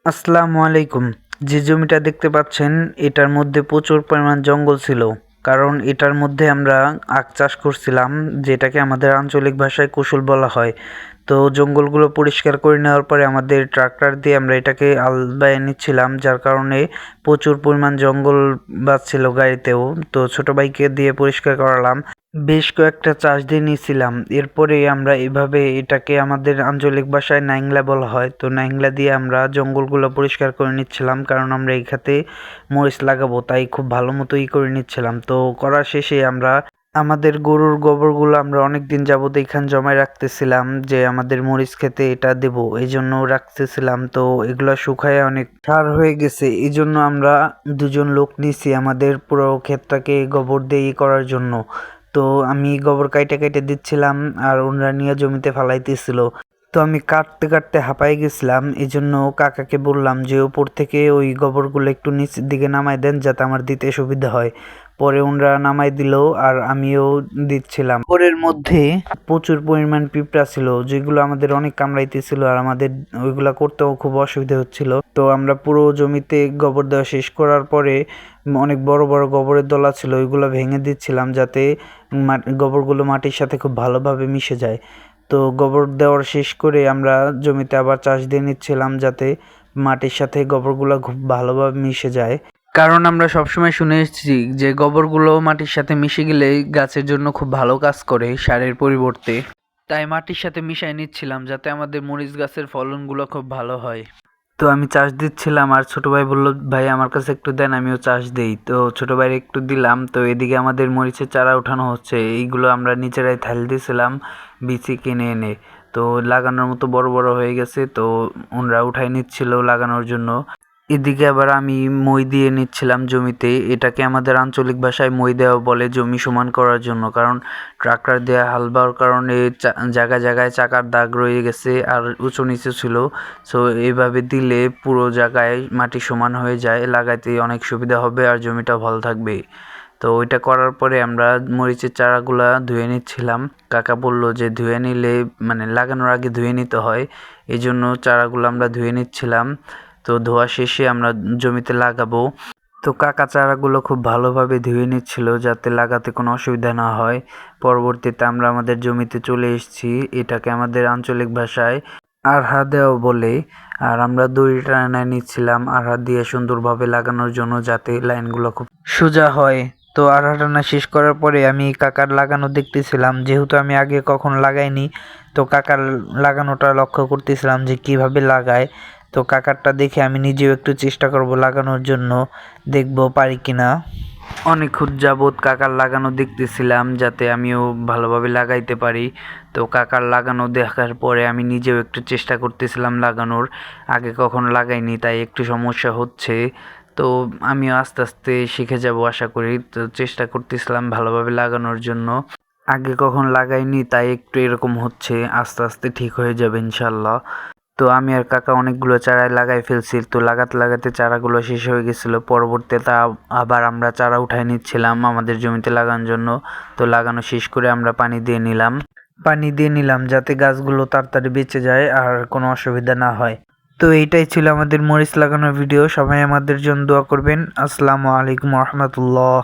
আসসালামু আলাইকুম। যে জমিটা দেখতে পাচ্ছেন এটার মধ্যে প্রচুর পরিমাণ জঙ্গল ছিল, কারণ এটার মধ্যে আমরা আখ চাষ করছিলাম, যেটাকে আমাদের আঞ্চলিক ভাষায় কুশল বলা হয়। তো জঙ্গলগুলো পরিষ্কার করে নেওয়ার পরে আমাদের ট্রাক্টর দিয়ে আমরা এটাকে আলবায় নিচ্ছিলাম, যার কারণে প্রচুর পরিমাণ জঙ্গল বাজছিল গাড়িতেও। তো ছোট ভাইকে দিয়ে পরিষ্কার করালাম, বেশ কয়েকটা চাষ দিয়ে নিয়েছিলাম। এরপরে আমরা এভাবে এটাকে আমাদের আঞ্চলিক ভাষায় নাইংলা বলা হয়। তো নাইংলা দিয়ে আমরা জঙ্গলগুলো পরিষ্কার করে নিচ্ছিলাম, কারণ আমরা এই খাতে মরিচ লাগাবো, তাই খুব ভালো মতোই করে নিচ্ছিলাম। তো করার শেষে আমরা আমাদের গরুর গোবরগুলো আমরা অনেক দিন যাবত এখানে জমায় রাখতেছিলাম, যে আমাদের মরিচ খেতে এটা দেব, এই জন্য রাখতেছিলাম। তো এগুলো শুকায় অনেক সার হয়ে গেছে, এই জন্য আমরা দুজন লোক নিছি আমাদের পুরো ক্ষেতটাকে গোবর দিয়ে করার জন্য। তো আমি গোবর কাইটে কাইটে দিচ্ছিলাম, আর ওনারা নিয়ে জমিতে ফালাইতেছিল। তো আমি কাটতে কাটতে হাঁপাই গেছিলাম, এই জন্য কাকাকে বললাম যে উপর থেকে ওই গোবরগুলো একটু নিচের দিকে নামাই দেন, যাতে আমার দিতে সুবিধা হয়। পরে ওনারা নামাই দিল, আর আমিও দিচ্ছিলাম। ওরের মধ্যে প্রচুর পরিমাণ পিঁপড়া ছিল, যেগুলো আমাদের অনেক কামড়াইতেছিল, আর আমাদের ওইগুলা করতেও খুব অসুবিধা হচ্ছিল। তো আমরা পুরো জমিতে গোবর দেওয়া শেষ করার পরে অনেক বড় বড় গোবরের দলা ছিল, ওইগুলো ভেঙে দিচ্ছিলাম, যাতে গোবরগুলো মাটির সাথে খুব ভালোভাবে মিশে যায়। তো গোবর দেওয়ার শেষ করে আমরা জমিতে আবার চাষ দিয়ে নিচ্ছিলাম, যাতে মাটির সাথে গোবরগুলো খুব ভালোভাবে মিশে যায়। কারণ আমরা সবসময় শুনে এসেছি যে গোবরগুলো মাটির সাথে মিশে গেলে গাছের জন্য খুব ভালো কাজ করে সারের পরিবর্তে। তাই মাটির সাথে মিশাই নিচ্ছিলাম, যাতে আমাদের মরিচ গাছের ফলনগুলো খুব ভালো হয়। তো আমি চাষ দিচ্ছিলাম, আর ছোট ভাই বলল, ভাই আমার কাছে একটু দেন, আমিও চাষ দেই। তো ছোট ভাইয়ের একটু দিলাম। তো এদিকে আমাদের মরিচের চারা উঠানো হচ্ছে, এইগুলো আমরা নিজেরাই থাল দিয়েছিলাম বিচি কিনে এনে। তো লাগানোর মতো বড় বড় হয়ে গেছে, তো ওনরা উঠাই নিচ্ছিল লাগানোর জন্য। এদিকে আবার আমি মই দিয়ে নিচ্ছিলাম জমিতে, এটাকে আমাদের আঞ্চলিক ভাষায় মই দেওয়া বলে, জমি সমান করার জন্য। কারণ ট্রাক্টর দিয়ে হাল বাওয়ার কারণে জায়গায় জায়গায় চাকার দাগ রয়ে গেছে, আর উঁচু নিচু ছিল। সো এইভাবে দিলে পুরো জায়গায় মাটি সমান হয়ে যায়, লাগাইতে অনেক সুবিধা হবে, আর জমিটা ভালো থাকবে। তো ওইটা করার পরে আমরা মরিচের চারাগুলা ধুয়ে নিচ্ছিলাম। কাকা বলল যে ধুয়ে নিলে, মানে লাগানোর আগে ধুয়ে নিতে হয়, এই জন্য চারাগুলো আমরা ধুয়ে নিচ্ছিলাম। তো ধোয়া শেষে আমরা জমিতে লাগাবো। তো কাকা চারাগুলো খুব ভালোভাবে ধুয়ে নিচ্ছিল, যাতে লাগাতে কোনো অসুবিধা না হয়। পরবর্তীতে আমরা আমাদের জমিতে চলে এসেছি, এটাকে আমাদের আঞ্চলিক ভাষায় আরহা দেওয়া বলে। আর আমরা দড়ি টানায় নিচ্ছিলাম আরহা দিয়ে সুন্দরভাবে লাগানোর জন্য, যাতে লাইনগুলো খুব সোজা হয়। তো আরহা টানা শেষ করার পরে আমি কাকার লাগানো দেখতেছিলাম, যেহেতু আমি আগে কখন লাগাইনি। তো কাকার লাগানোটা লক্ষ্য করতেছিলাম যে কিভাবে লাগায়। তো কাকারটা দেখে আমি নিজেও একটু চেষ্টা করব লাগানোর জন্য, দেখব পারি কিনা। অনেকক্ষণ যাবৎ কাকার লাগানো দেখতেছিলাম, যাতে আমিও ভালোভাবে লাগাইতে পারি। তো কাকার লাগানো দেখার পরে আমি নিজেও একটু চেষ্টা করতেছিলাম লাগানোর, আগে কখনো লাগাইনি, তাই একটু সমস্যা হচ্ছে। তো আমিও আস্তে আস্তে শিখে যাব আশা করি। তো চেষ্টা করতেছিলাম ভালোভাবে লাগানোর জন্য, আগে কখন লাগাইনি, তাই একটু এরকম হচ্ছে, আস্তে আস্তে ঠিক হয়ে যাবে ইনশাল্লাহ। তো আমি আর কাকা অনেকগুলো চারাই লাগাই ফেলছি। তো লাগাতে লাগাতে চারাগুলো শেষ হয়ে গেছিলো। পরবর্তীতে আবার আমরা চারা উঠাই নিচ্ছিলাম আমাদের জমিতে লাগানোর জন্য। তো লাগানো শেষ করে আমরা পানি দিয়ে নিলাম, যাতে গাছগুলো তাড়াতাড়ি বেঁচে যায় আর কোনো অসুবিধা না হয়। তো এইটাই ছিল আমাদের মরিচ লাগানোর ভিডিও। সবাই আমাদের জন্য দোয়া করবেন। আসসালামু আলাইকুম রহমতুল্লাহ।